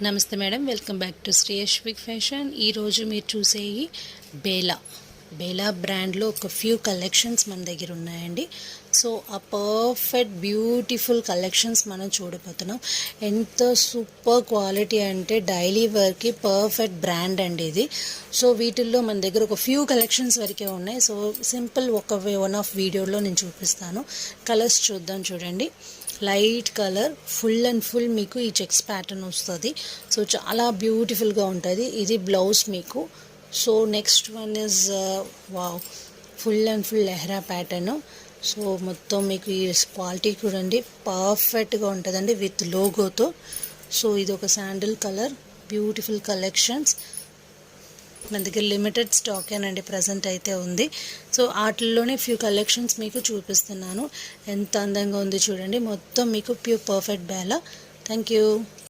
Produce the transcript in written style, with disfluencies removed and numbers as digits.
నమస్తే madam, welcome back to Shri Yashvik fashion. ఈరోజు మీరు చూసే బేలా బ్రాండ్లో ఒక ఫ్యూ కలెక్షన్స్ మన దగ్గర ఉన్నాయండి. సో ఆ పర్ఫెక్ట్ బ్యూటిఫుల్ కలెక్షన్స్ మనం చూడబోతున్నాం. ఎంత సూపర్ క్వాలిటీ అంటే డైలీ వేర్కి పర్ఫెక్ట్ బ్రాండ్ అండి ఇది. సో వీటిల్లో మన దగ్గర ఒక ఫ్యూ కలెక్షన్స్ వరకే ఉన్నాయి. సో సింపుల్ వన్ ఆఫ్ వీడియోలో నేను చూపిస్తాను. కలర్స్ చూద్దాం. చూడండి, light colour full and full మీకు ఈ చెక్స్ ప్యాటర్న్ వస్తుంది. సో చాలా బ్యూటిఫుల్గా ఉంటుంది. ఇది బ్లౌజ్ మీకు. So next one is wow, full and full లెహరా ప్యాటర్న్. సో మొత్తం మీకు ఈ క్వాలిటీ చూడండి, పర్ఫెక్ట్గా ఉంటుందండి విత్ లోగోతో. సో ఇది ఒక శాండిల్ కలర్, బ్యూటిఫుల్ కలెక్షన్స్. మన దగ్గర లిమిటెడ్ స్టాకేనండి ప్రజెంట్ అయితే ఉంది. సో వాటిల్లోనే ఫ్యూ కలెక్షన్స్ మీకు చూపిస్తున్నాను. ఎంత అందంగా ఉంది చూడండి, మొత్తం మీకు ప్యూర్ పర్ఫెక్ట్ బేలా. Thank you.